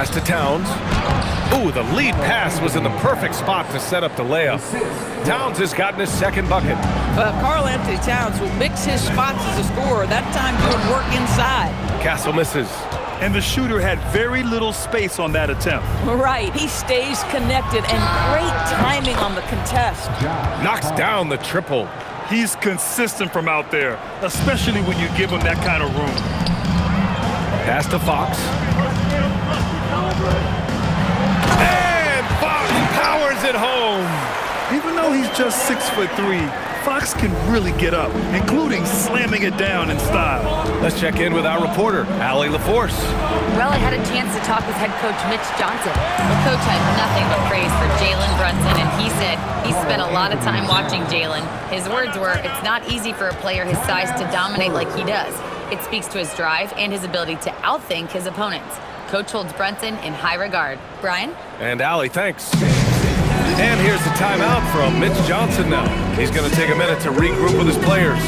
Pass to Towns. Ooh, the lead pass was in the perfect spot to set up the layup. Towns has gotten his second bucket. Karl Anthony Towns will mix his spots as a scorer, that time doing work inside. Castle misses. And the shooter had very little space on that attempt. Right, he stays connected and great timing on the contest. Knocks down the triple. He's consistent from out there, especially when you give him that kind of room. Pass to Fox. And Fox powers it home. Even though he's just 6'3", Fox can really get up, including slamming it down in style. Let's check in with our reporter, Allie LaForce. Well, I had a chance to talk with head coach Mitch Johnson. The coach had nothing but praise for Jalen Brunson, and he said he spent a lot of time watching Jalen. His words were, it's not easy for a player his size to dominate like he does. It speaks to his drive and his ability to outthink his opponents. Coach holds Brunson in high regard. Brian? And Allie, thanks. And here's the timeout from Mitch Johnson now. He's going to take a minute to regroup with his players.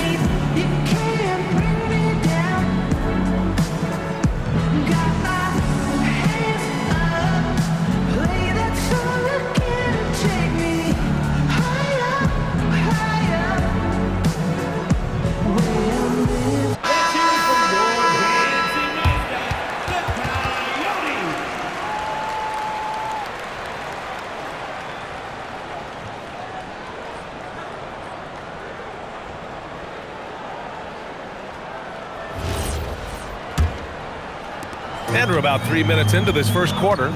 And we're about 3 minutes into this first quarter.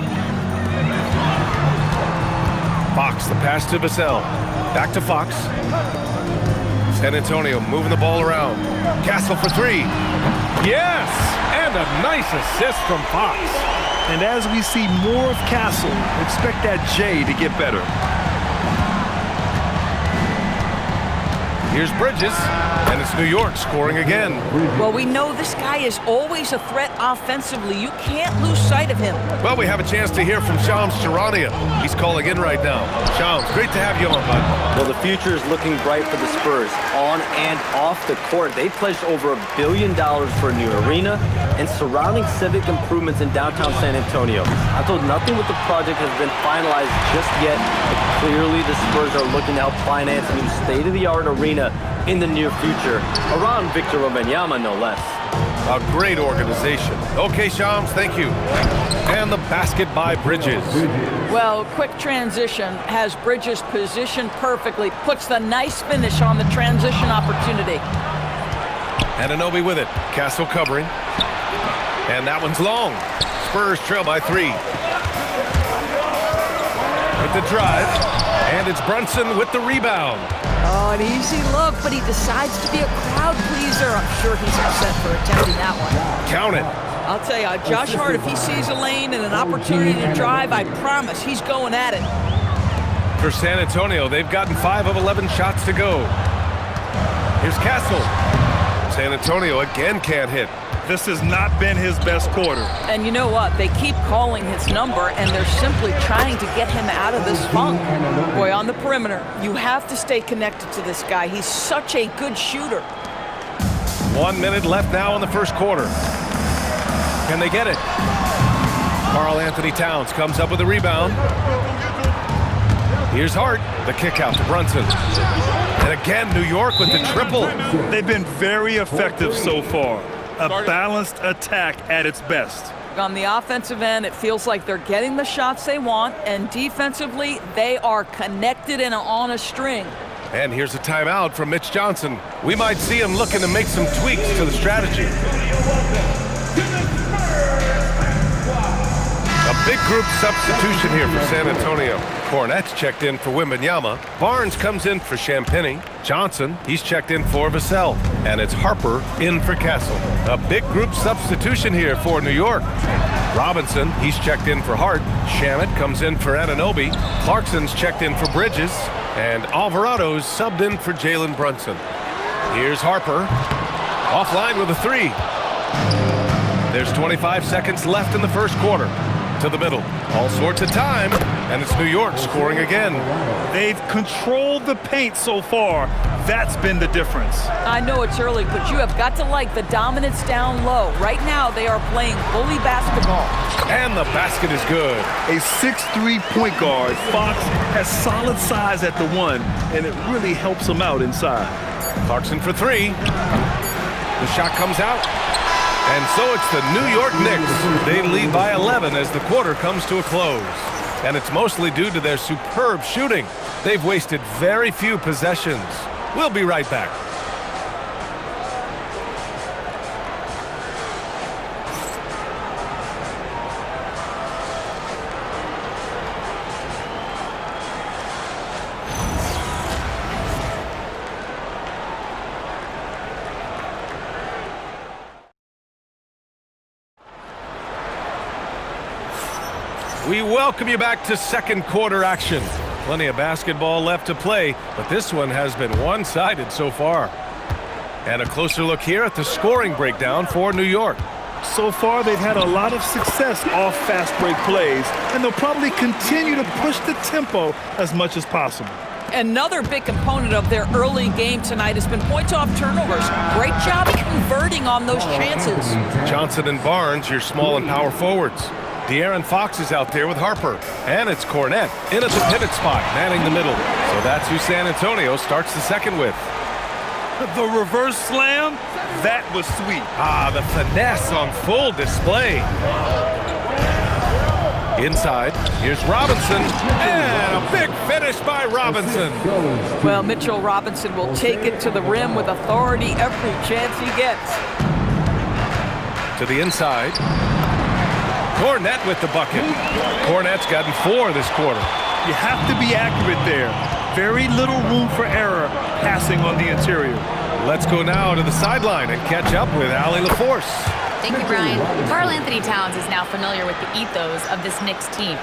Fox, the pass to Vassell. Back to Fox. San Antonio moving the ball around. Castle for three. Yes! And a nice assist from Fox. And as we see more of Castle, expect that J to get better. Here's Bridges, and it's New York scoring again. Well, we know this guy is always a threat offensively. You can't lose sight of him. Well, we have a chance to hear from Shams Charania. He's calling in right now. Shams, great to have you on, bud. Well, the future is looking bright for the Spurs, on and off the court. They pledged over $1 billion for a new arena and surrounding civic improvements in downtown San Antonio. Although nothing with the project has been finalized just yet, but clearly the Spurs are looking to help finance a new state-of-the-art arena in the near future, around Victor Wembanyama, no less. A great organization. Okay, Shams, thank you. And the basket by Bridges. Well, quick transition, has Bridges positioned perfectly, puts the nice finish on the transition opportunity. Anunoby with it. Castle covering. And that one's long. Spurs trail by 3. With the drive. And it's Brunson with the rebound. Oh, an easy look, but he decides to be a crowd pleaser. I'm sure he's upset for attempting that one. Count it. I'll tell you, Josh Hart, if he sees a lane and an opportunity to drive, I promise he's going at it. For San Antonio, they've gotten 5 of 11 shots to go. Here's Castle. San Antonio again can't hit. This has not been his best quarter. And you know what? They keep calling his number, and they're simply trying to get him out of this funk. Boy, on the perimeter, you have to stay connected to this guy. He's such a good shooter. 1 minute left now in the first quarter. Can they get it? Karl Anthony Towns comes up with a rebound. Here's Hart. The kick out to Brunson. And again, New York with the triple. They've been very effective so far. A balanced attack at its best. On the offensive end, it feels like they're getting the shots they want, and defensively, they are connected and on a string. And here's a timeout from Mitch Johnson. We might see him looking to make some tweaks to the strategy. A big group substitution here for San Antonio. Cornette's checked in for Wembanyama. Barnes comes in for Champagnie. Johnson, he's checked in for Vassell. And it's Harper in for Castle. A big group substitution here for New York. Robinson, he's checked in for Hart. Shamet comes in for Anunoby. Clarkson's checked in for Bridges. And Alvarado's subbed in for Jalen Brunson. Here's Harper. Offline with a 3. There's 25 seconds left in the first quarter. To the middle. All sorts of time. And it's New York scoring again. They've controlled the paint so far. That's been the difference. I know it's early, but you have got to like the dominance down low. Right now, they are playing bully basketball. And the basket is good. A 6'3" point guard, Fox has solid size at the one, and it really helps him out inside. Clarkson for three. The shot comes out. And so it's the New York Knicks. They lead by 11 as the quarter comes to a close. And it's mostly due to their superb shooting. They've wasted very few possessions. We'll be right back. We welcome you back to second quarter action. Plenty of basketball left to play, but this one has been one-sided so far. And a closer look here at the scoring breakdown for New York. So far, they've had a lot of success off fast break plays, and they'll probably continue to push the tempo as much as possible. Another big component of their early game tonight has been points off turnovers. Great job converting on those chances. Johnson and Barnes, your small and power forwards. De'Aaron Fox is out there with Harper. And it's Cornette in at the pivot spot, manning the middle. So that's who San Antonio starts the second with. The reverse slam, that was sweet. Ah, the finesse on full display. Inside, here's Robinson. And a big finish by Robinson. Well, Mitchell Robinson will take it to the rim with authority every chance he gets. To the inside. Cornette with the bucket. Cornette's gotten 4 this quarter. You have to be accurate there. Very little room for error passing on the interior. Let's go now to the sideline and catch up with Allie LaForce. Thank you, Brian. Karl Anthony Towns is now familiar with the ethos of this Knicks team.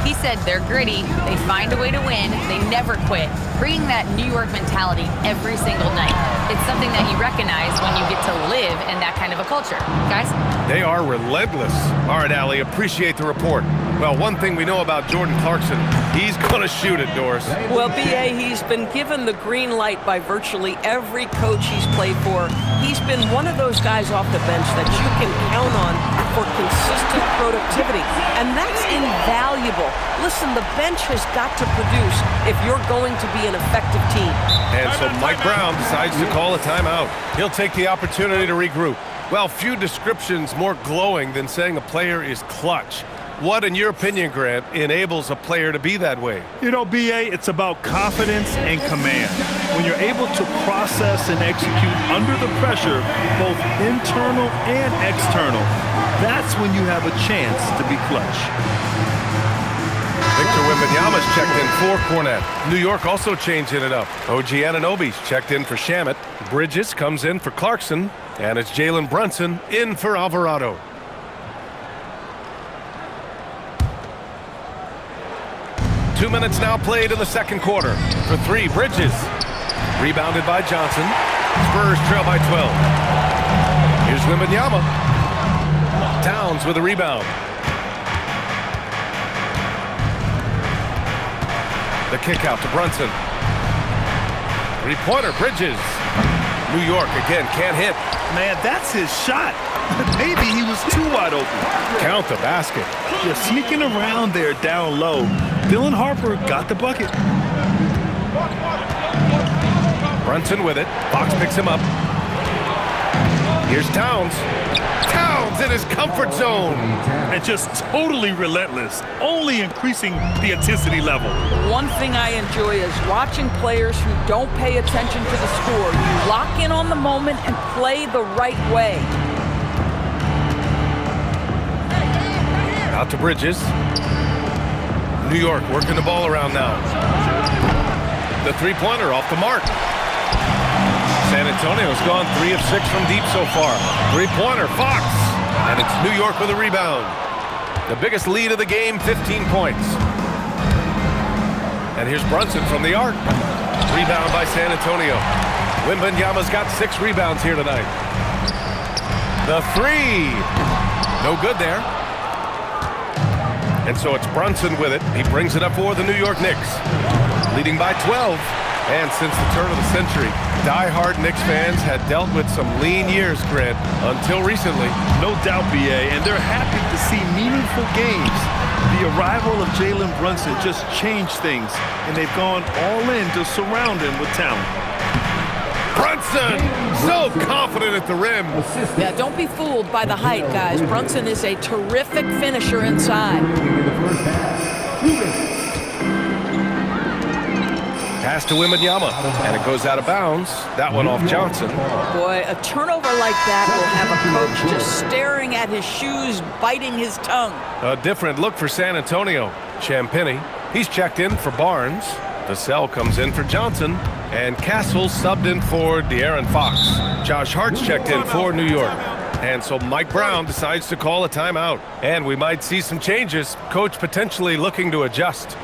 He said they're gritty, they find a way to win, they never quit, bringing that New York mentality every single night. It's something that you recognize when you get to live in that kind of a culture. Guys? They are relentless. All right, Allie, appreciate the report. Well, one thing we know about Jordan Clarkson, he's going to shoot it, Doris. Well, B.A., he's been given the green light by virtually every coach he's played for. He's been one of those guys off the bench that you can count on for consistent productivity, and that's invaluable. Listen, the bench has got to produce if you're going to be an effective team. And so Mike Brown decides to call a timeout. He'll take the opportunity to regroup. Well, few descriptions more glowing than saying a player is clutch. What, in your opinion, Grant, enables a player to be that way? You know, B.A., it's about confidence and command. When you're able to process and execute under the pressure, both internal and external, that's when you have a chance to be clutch. Victor Wembanyama's checked in for Cornette. New York also changing it up. OG Anunoby's checked in for Shamet. Bridges comes in for Clarkson. And it's Jalen Brunson in for Alvarado. Two minutes now played in the second quarter. For three, Bridges. Rebounded by Johnson. Spurs trail by 12. Here's Wembanyama. Towns with a rebound. The kick out to Brunson. Three-pointer, Bridges. New York again can't hit. Man, that's his shot. Maybe he was too wide open. Count the basket. Just sneaking around there down low. Dylan Harper got the bucket. Brunson with it. Fox picks him up. Here's Towns. Towns in his comfort zone. And just totally relentless, only increasing the intensity level. One thing I enjoy is watching players who don't pay attention to the score. You lock in on the moment and play the right way. Out to Bridges. New York working the ball around now. The three-pointer off the mark. San Antonio's gone 3 of 6 from deep so far. Three-pointer, Fox. And it's New York with a rebound. The biggest lead of the game, 15 points. And here's Brunson from the arc. Rebound by San Antonio. Wembanyama's got 6 rebounds here tonight. The three. No good there. And so it's Brunson with it. He brings it up for the New York Knicks. Leading by 12. And since the turn of the century, die-hard Knicks fans had dealt with some lean years, Grant, until recently. No doubt, B.A., and they're happy to see meaningful games. The arrival of Jalen Brunson just changed things, and they've gone all in to surround him with talent. Brunson, so confident at the rim. Yeah, don't be fooled by the height, guys. Brunson is a terrific finisher inside. Pass to Wembanyama, and it goes out of bounds. That one off Johnson. Boy, a turnover like that will have a coach just staring at his shoes, biting his tongue. A different look for San Antonio. Champagnie, he's checked in for Barnes. Vassell comes in for Johnson, and Castle subbed in for De'Aaron Fox. Josh Hart's checked in for New York. And so Mike Brown decides to call a timeout. And we might see some changes. Coach potentially looking to adjust.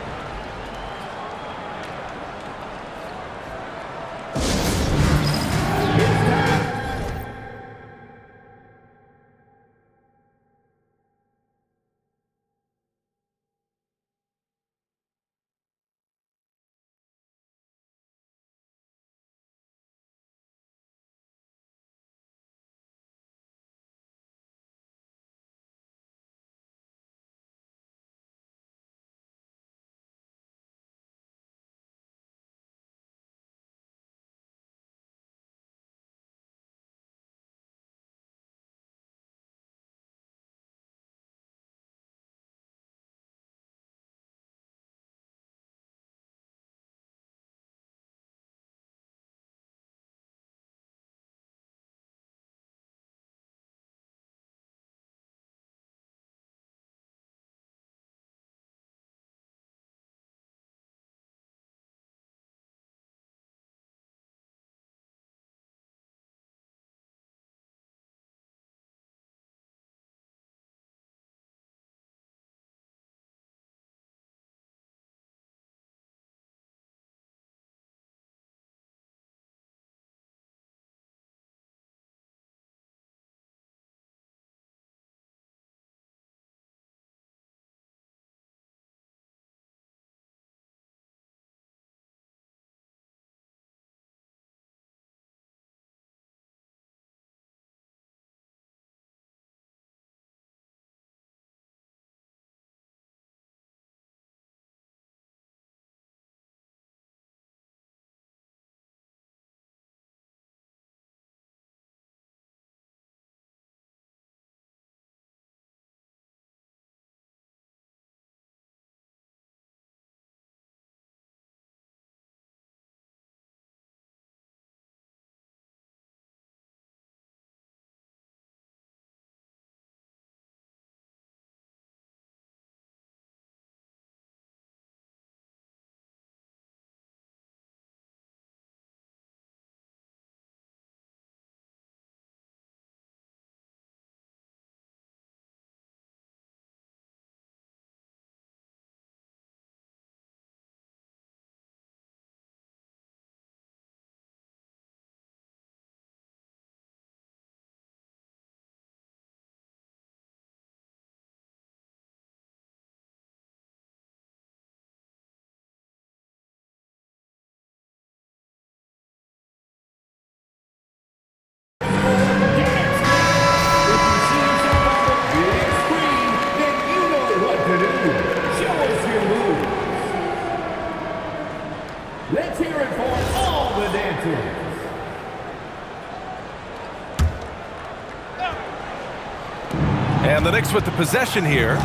And the Knicks with the possession here.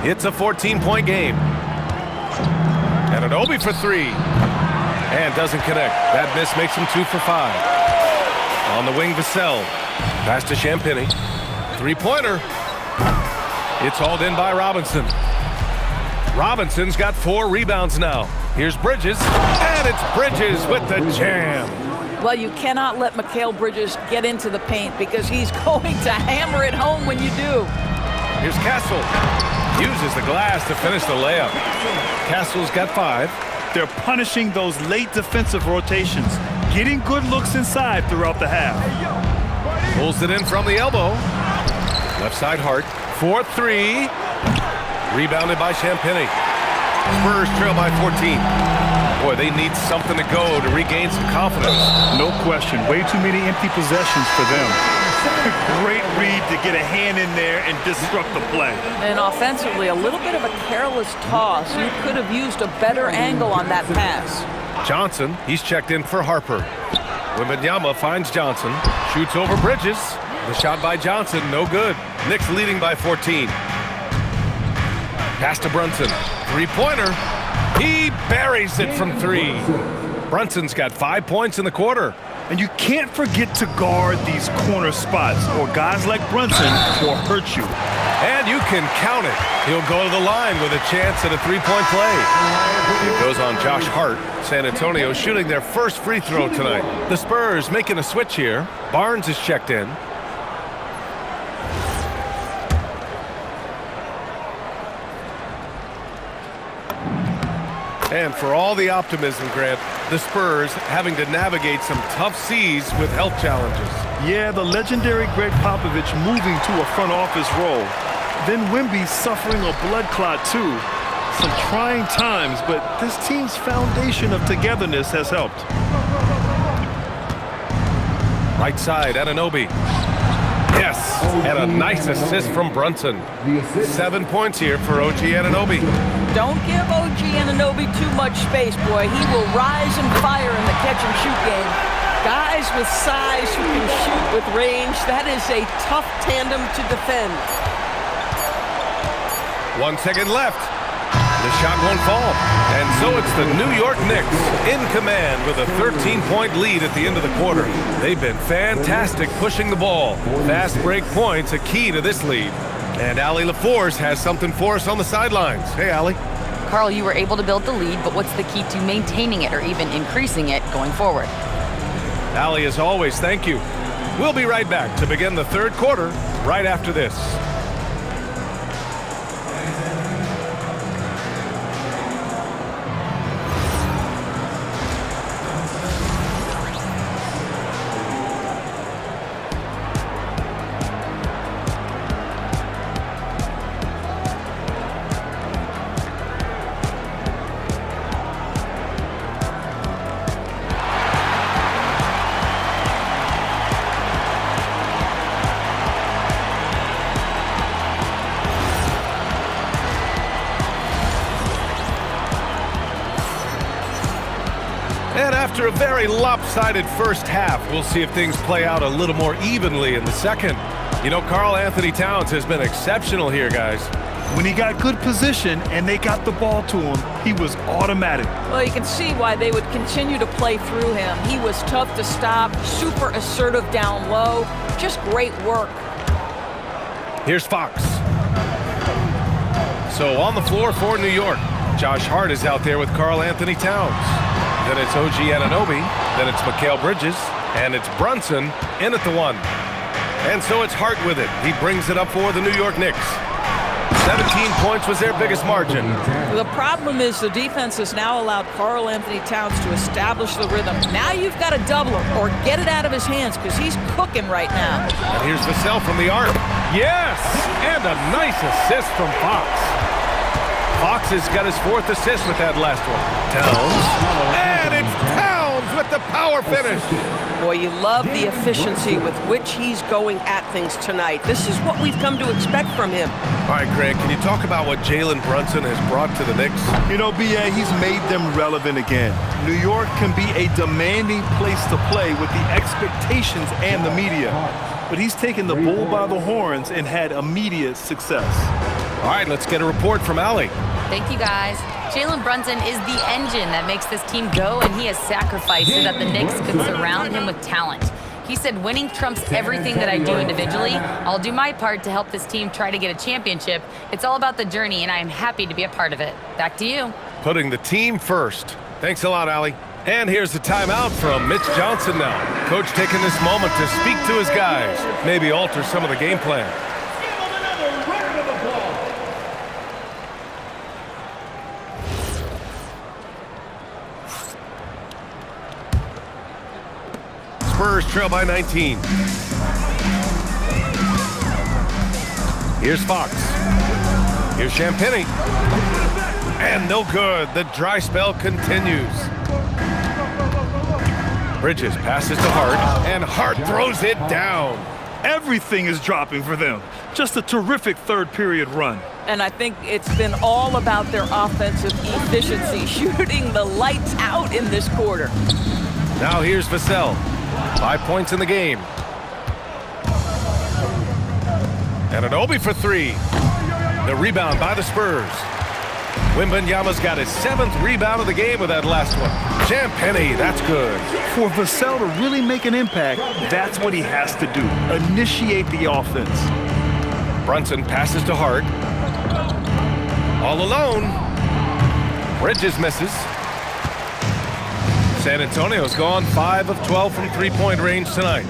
It's a 14-point game. And an Obi for three. And doesn't connect. That miss makes him 2 for 5. On the wing, Vassell. Pass to Champagnie. Three-pointer. It's hauled in by Robinson. Robinson's got 4 rebounds now. Here's Bridges. And it's Bridges with the jam. Well, you cannot let Mikal Bridges get into the paint because he's going to hammer it home when you do. Here's Castle. Uses the glass to finish the layup. Castle's got 5. They're punishing those late defensive rotations, getting good looks inside throughout the half. Pulls it in from the elbow. Left side Hart. 4-3. Rebounded by Champagny. Spurs trail by 14. Boy, they need something to go to regain some confidence. No question. Way too many empty possessions for them. Great read to get a hand in there and disrupt the play. And offensively, a little bit of a careless toss. You could have used a better angle on that pass. Johnson, he's checked in for Harper. Wembanyama finds Johnson, shoots over Bridges. The shot by Johnson, no good. Knicks leading by 14. Pass to Brunson. Three-pointer. He buries it from 3. Brunson's got 5 points in the quarter. And you can't forget to guard these corner spots, or guys like Brunson will hurt you. And you can count it. He'll go to the line with a chance at a three-point play. It goes on Josh Hart. San Antonio shooting their first free throw tonight. The Spurs making a switch here. Barnes is checked in. And for all the optimism, Grant, the Spurs having to navigate some tough seas with health challenges. Yeah, the legendary Greg Popovich moving to a front office role. Then Wemby suffering a blood clot too. Some trying times, but this team's foundation of togetherness has helped. Right side, Anunoby. Yes, and a nice assist from Brunson. 7 points here for OG Anunoby. Don't give OG Anunoby too much space, boy. He will rise and fire in the catch-and-shoot game. Guys with size who can shoot with range, that is a tough tandem to defend. 1 second left. The shot won't fall. And so it's the New York Knicks in command with a 13-point lead at the end of the quarter. They've been fantastic pushing the ball. Fast break points a key to this lead. And Allie LaForce has something for us on the sidelines. Hey, Allie. Carl, you were able to build the lead, but what's the key to maintaining it or even increasing it going forward? Allie, as always, thank you. We'll be right back to begin the third quarter right after this. And after a very lopsided first half, we'll see if things play out a little more evenly in the second. You know, Karl-Anthony Towns has been exceptional here, guys. When he got good position and they got the ball to him, he was automatic. Well, you can see why they would continue to play through him. He was tough to stop, super assertive down low, just great work. Here's Fox. So on the floor for New York, Josh Hart is out there with Karl-Anthony Towns. Then it's OG Anunoby, then it's Mikal Bridges, and it's Brunson in at the 1. And so it's Hart with it. He brings it up for the New York Knicks. 17 points was their biggest margin. The problem is the defense has now allowed Karl-Anthony Towns to establish the rhythm. Now you've got to double him or get it out of his hands because he's cooking right now. And here's Vassell from the arc. Yes! And a nice assist from Fox. Fox has got his 4th assist with that last one. Towns. And it's Towns with the power finish. Boy, you love the efficiency with which he's going at things tonight. This is what we've come to expect from him. All right, Greg, can you talk about what Jalen Brunson has brought to the Knicks? You know, B.A., he's made them relevant again. New York can be a demanding place to play with the expectations and the media. But he's taken the bull by the horns and had immediate success. All right, let's get a report from Allie. Thank you, guys. Jalen Brunson is the engine that makes this team go, and he has sacrificed so that the Knicks could surround him with talent. He said, winning trumps everything that I do individually. I'll do my part to help this team try to get a championship. It's all about the journey, and I am happy to be a part of it. Back to you. Putting the team first. Thanks a lot, Allie. And here's the timeout from Mitch Johnson now. Coach taking this moment to speak to his guys, maybe alter some of the game plan. Spurs trail by 19. Here's Fox. Here's Champagnie. And no good. The dry spell continues. Bridges passes to Hart, and Hart throws it down. Everything is dropping for them. Just a terrific third period run. And I think it's been all about their offensive efficiency, shooting the lights out in this quarter. Now here's Vassell. 5 points in the game. And Anunoby for three. The rebound by the Spurs. Wembanyama's got his 7th rebound of the game with that last one. Champagnie, that's good. For Vassell to really make an impact, that's what he has to do. Initiate the offense. Brunson passes to Hart. All alone. Bridges misses. San Antonio's gone 5 of 12 from three-point range tonight.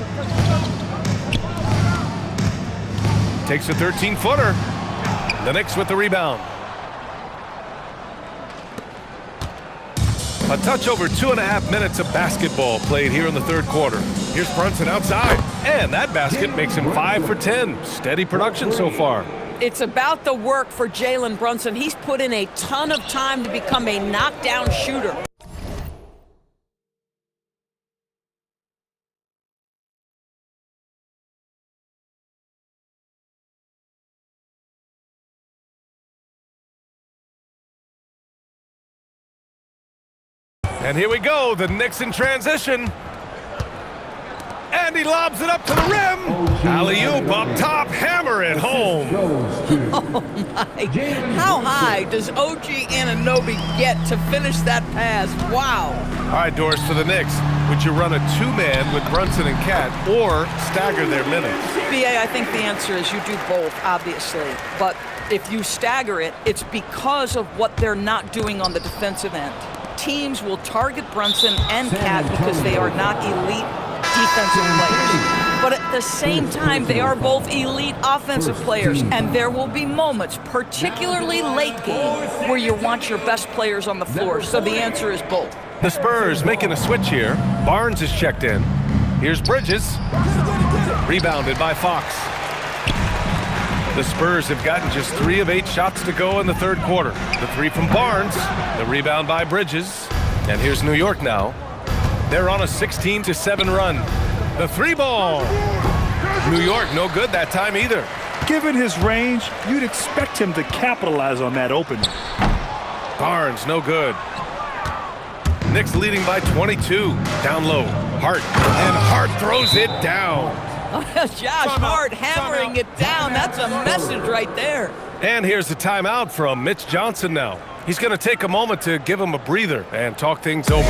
Takes a 13-footer. The Knicks with the rebound. A touch over 2.5 minutes of basketball played here in the third quarter. Here's Brunson outside, and that basket makes him 5 for 10. Steady production so far. It's about the work for Jalen Brunson. He's put in a ton of time to become a knockdown shooter. And here we go, the Knicks in transition. And he lobs it up to the rim. Alley-oop up top, hammer it home. Oh my, how high does OG Anunoby get to finish that pass? Wow. All right, Doris, for the Knicks, would you run a two-man with Brunson and Cat or stagger their minutes? BA, I think the answer is you do both, obviously. But if you stagger it, it's because of what they're not doing on the defensive end. Teams will target Brunson and Cat because they are not elite defensive players. But at the same time, they are both elite offensive players. And there will be moments, particularly late game, where you want your best players on the floor. So the answer is both. The Spurs making a switch here. Barnes is checked in. Here's Bridges. Rebounded by Fox. The Spurs have gotten just 3 of 8 shots to go in the third quarter. The 3 from Barnes, the rebound by Bridges. And here's New York now. They're on a 16-7 run. The 3-ball. New York no good that time either. Given his range, you'd expect him to capitalize on that opening. Barnes no good. Knicks leading by 22. Down low. Hart. And Hart throws it down. Josh Hart hammering it down. That's a message right there. And here's the timeout from Mitch Johnson now. He's going to take a moment to give him a breather and talk things over.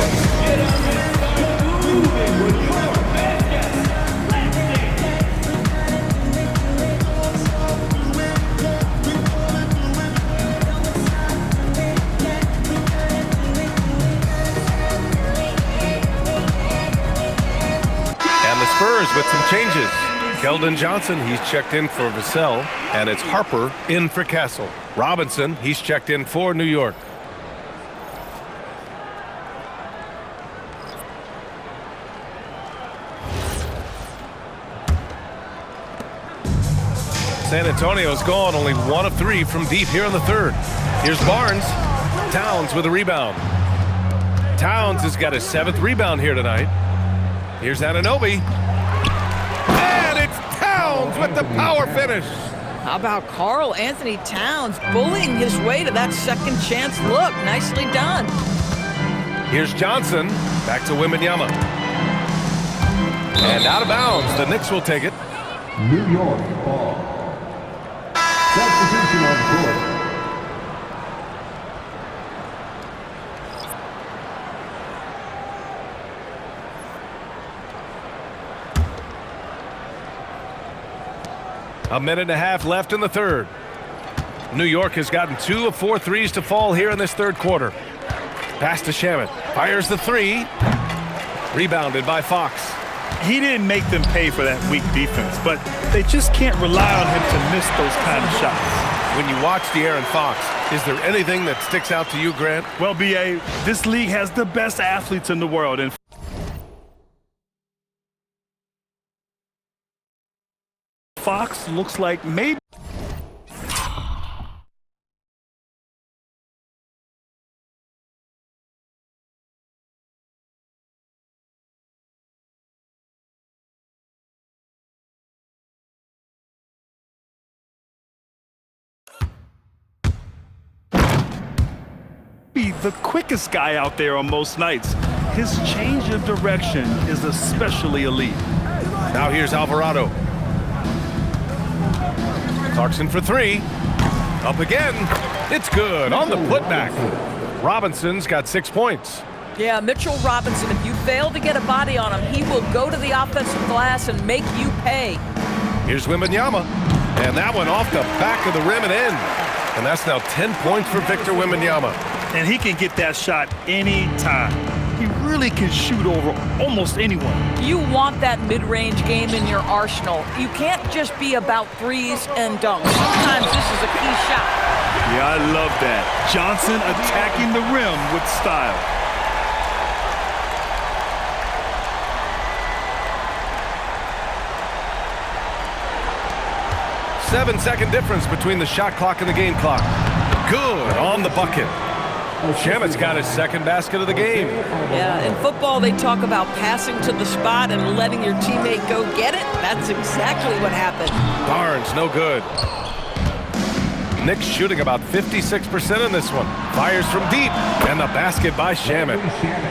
And the Spurs with some changes. Keldon Johnson, he's checked in for Vassell, and it's Harper in for Castle. Robinson, he's checked in for New York. San Antonio's gone only 1 of 3 from deep here in the third. Here's Barnes. Towns with a rebound. Towns has got his 7th rebound here tonight. Here's Anunoby. And it's Towns with the power finish. How about Karl Anthony Towns bullying his way to that second chance look? Nicely done. Here's Johnson. Back to Wembanyama. And out of bounds. The Knicks will take it. New York ball. Substitution on court. A minute and a half left in the third. New York has gotten 2 of 4 threes to fall here in this third quarter. Pass to Shamet. Fires the 3. Rebounded by Fox. He didn't make them pay for that weak defense, but they just can't rely on him to miss those kind of shots. When you watch De'Aaron Fox, is there anything that sticks out to you, Grant? Well, BA, this league has the best athletes in the world, and Fox looks like maybe the quickest guy out there on most nights. His change of direction is especially elite. Now here's Alvarado. Clarkson for three. Up again. It's good on the putback. Robinson's got 6 points. Yeah, Mitchell Robinson, if you fail to get a body on him, he will go to the offensive glass and make you pay. Here's Wembanyama. And that one off the back of the rim and in. And that's now 10 points for Victor Wembanyama. And he can get that shot anytime. He really can shoot over almost anyone. You want that mid-range game in your arsenal. You can't just be about threes and dunks. Sometimes this is a key shot. Yeah, I love that. Johnson attacking the rim with style. Seven-second difference between the shot clock and the game clock. Good on the bucket. Shamet's got his second basket of the game. Yeah, in football they talk about passing to the spot and letting your teammate go get it. That's exactly what happened. Barnes, no good. Knicks shooting about 56% in this one. Fires from deep, and the basket by Shamet.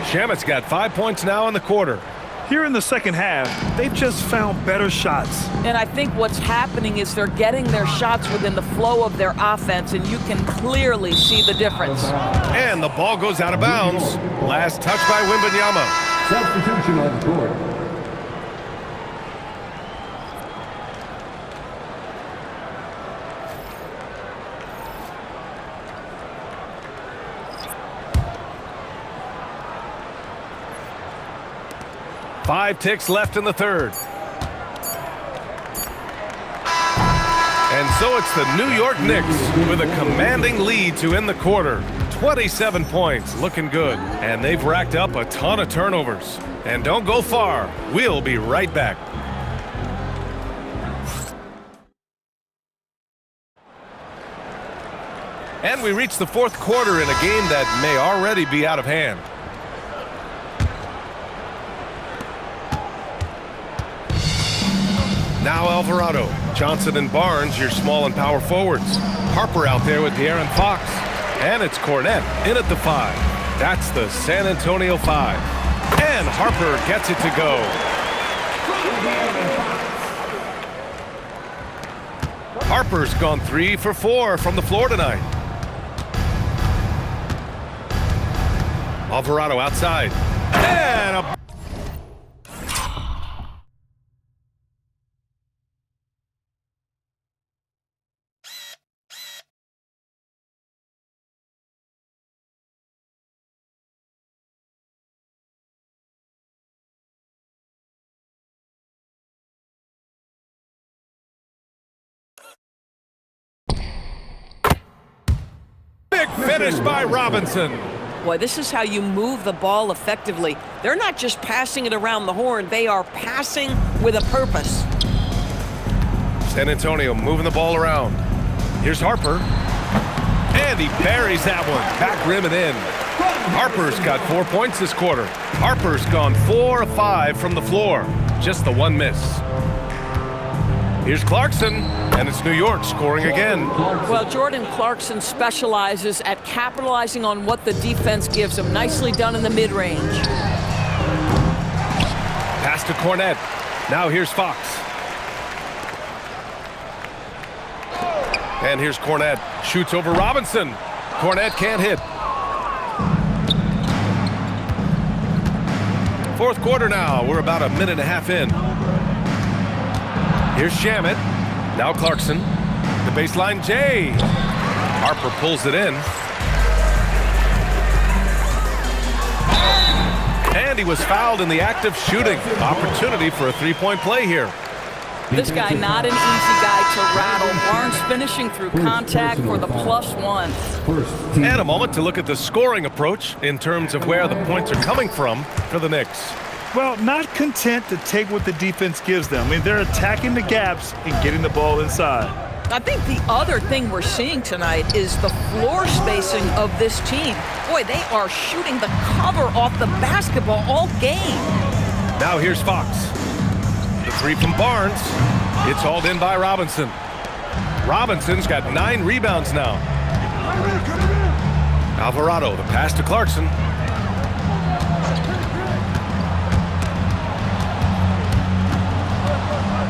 Shamet's got 5 points now in the quarter. Here in the second half, they've just found better shots. And I think what's happening is they're getting their shots within the flow of their offense, and you can clearly see the difference. And the ball goes out of bounds. Last touch by Wembanyama. Substitution on the court. Five ticks left in the third. And so it's the New York Knicks with a commanding lead to end the quarter. 27 points, looking good. And they've racked up a ton of turnovers. And don't go far. We'll be right back. And we reach the fourth quarter in a game that may already be out of hand. Now Alvarado, Johnson and Barnes, your small and power forwards. Harper out there with De'Aaron Fox. And it's Cornette in at the 5. That's the San Antonio 5. And Harper gets it to go. Harper's gone 3 for 4 from the floor tonight. Alvarado outside. And a big finish by Robinson. Boy, this is how you move the ball effectively. They're not just passing it around the horn. They are passing with a purpose. San Antonio moving the ball around. Here's Harper. And he buries that one. Back rim and in. Harper's got 4 points this quarter. Harper's gone 4 of 5 from the floor. Just the one miss. Here's Clarkson, and it's New York scoring again. Well, Jordan Clarkson specializes at capitalizing on what the defense gives him. Nicely done in the mid-range. Pass to Cornette. Now here's Fox. And here's Cornette. Shoots over Robinson. Cornette can't hit. Fourth quarter now. We're about a minute and a half in. Here's Shamet. Now Clarkson. The baseline, Jay. Harper pulls it in. And he was fouled in the act of shooting. Opportunity for a three-point play here. This guy, not an easy guy to rattle. Barnes finishing through contact for the +1. And a moment to look at the scoring approach in terms of where the points are coming from for the Knicks. Well, not content to take what the defense gives them. I mean, they're attacking the gaps and getting the ball inside. I think the other thing we're seeing tonight is the floor spacing of this team. Boy, they are shooting the cover off the basketball all game. Now here's Fox. The three from Barnes. It's hauled in by Robinson. Robinson's got 9 rebounds now. Alvarado, the pass to Clarkson.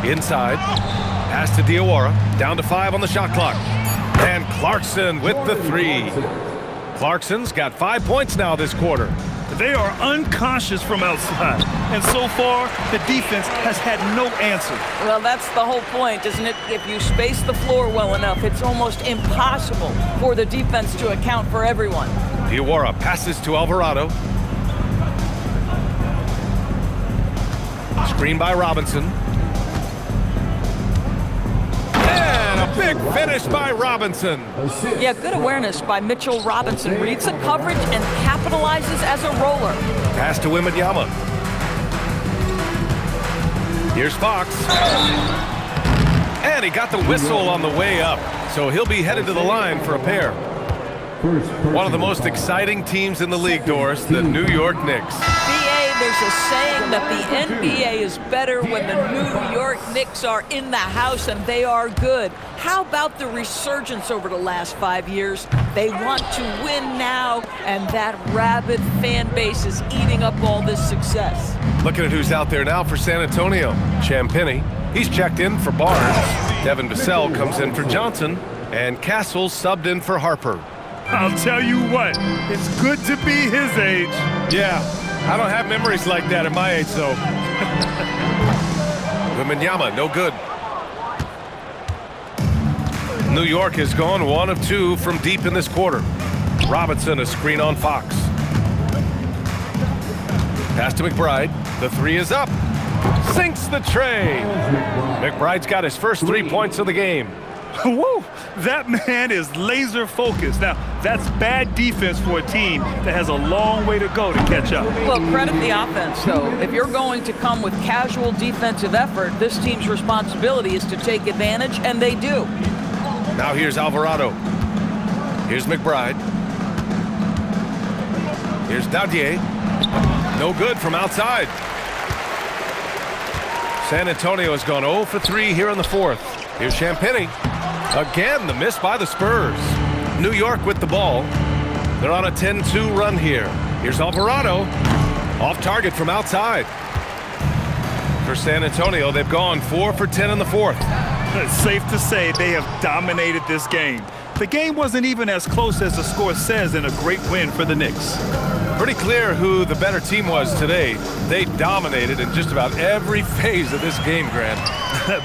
Inside, pass to Diawara, down to 5 on the shot clock. And Clarkson with the 3. Clarkson's got 5 points now this quarter. They are unconscious from outside, and so far, the defense has had no answer. Well, that's the whole point, isn't it? If you space the floor well enough, it's almost impossible for the defense to account for everyone. Diawara passes to Alvarado. Screen by Robinson. And a big finish by Robinson. Yeah, good awareness by Mitchell Robinson. Reads the coverage and capitalizes as a roller. Pass to Wembanyama. Here's Fox. And he got the whistle on the way up, so he'll be headed to the line for a pair. One of the most exciting teams in the league, Doris, the New York Knicks. BA, there's a saying that the NBA is better when the New York Knicks are in the house, and they are good. How about the resurgence over the last 5 years? They want to win now, and that rabid fan base is eating up all this success. Looking at who's out there now for San Antonio. Champagnie, he's checked in for Barnes. Devin Vassell comes in for Johnson, and Castle subbed in for Harper. I'll tell you what, it's good to be his age. Yeah, I don't have memories like that at my age, though. Wembanyama, no good. New York has gone 1 of 2 from deep in this quarter. Robinson, a screen on Fox. Pass to McBride. The 3 is up. Sinks the tray. McBride's got his first 3 points of the game. Woo! That man is laser focused. Now, that's bad defense for a team that has a long way to go to catch up. Well, credit the offense, though. If you're going to come with casual defensive effort, this team's responsibility is to take advantage, and they do. Now here's Alvarado. Here's McBride. Here's Daudier. No good from outside. San Antonio has gone 0 for 3 here in the 4th. Here's Champagnie. Again, the miss by the Spurs. New York with the ball. They're on a 10-2 run here. Here's Alvarado. Off target from outside. For San Antonio, they've gone 4 for 10 in the 4th. It's safe to say they have dominated this game. The game wasn't even as close as the score says in a great win for the Knicks. Pretty clear who the better team was today. They dominated in just about every phase of this game, Grant.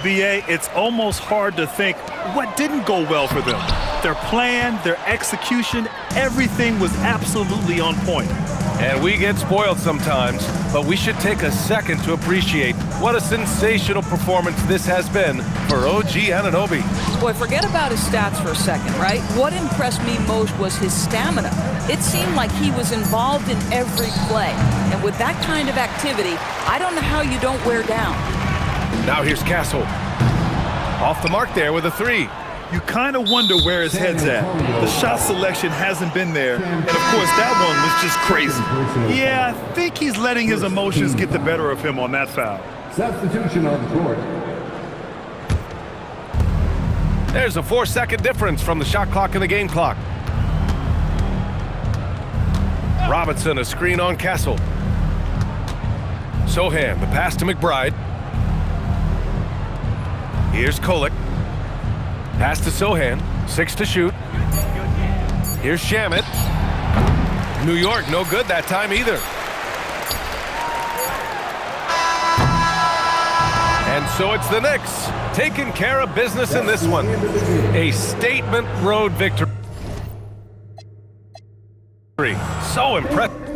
BA, it's almost hard to think what didn't go well for them. Their plan, their execution, everything was absolutely on point. And we get spoiled sometimes, but we should take a second to appreciate what a sensational performance this has been for OG Anunoby. Boy, forget about his stats for a second, right? What impressed me most was his stamina. It seemed like he was involved in every play. And with that kind of activity, I don't know how you don't wear down. Now here's Castle. Off the mark there with a 3. You kind of wonder where his head's at. The shot selection hasn't been there. And of course, that one was just crazy. Yeah, I think he's letting his emotions get the better of him on that foul. Substitution on the court. There's a 4-second difference from the shot clock and the game clock. Robinson, a screen on Castle. Sohan, the pass to McBride. Here's Kolek. Pass to Sohan. 6 to shoot. Here's Shamet. New York, no good that time either. And so it's the Knicks taking care of business in this one. A statement road victory. So impressive.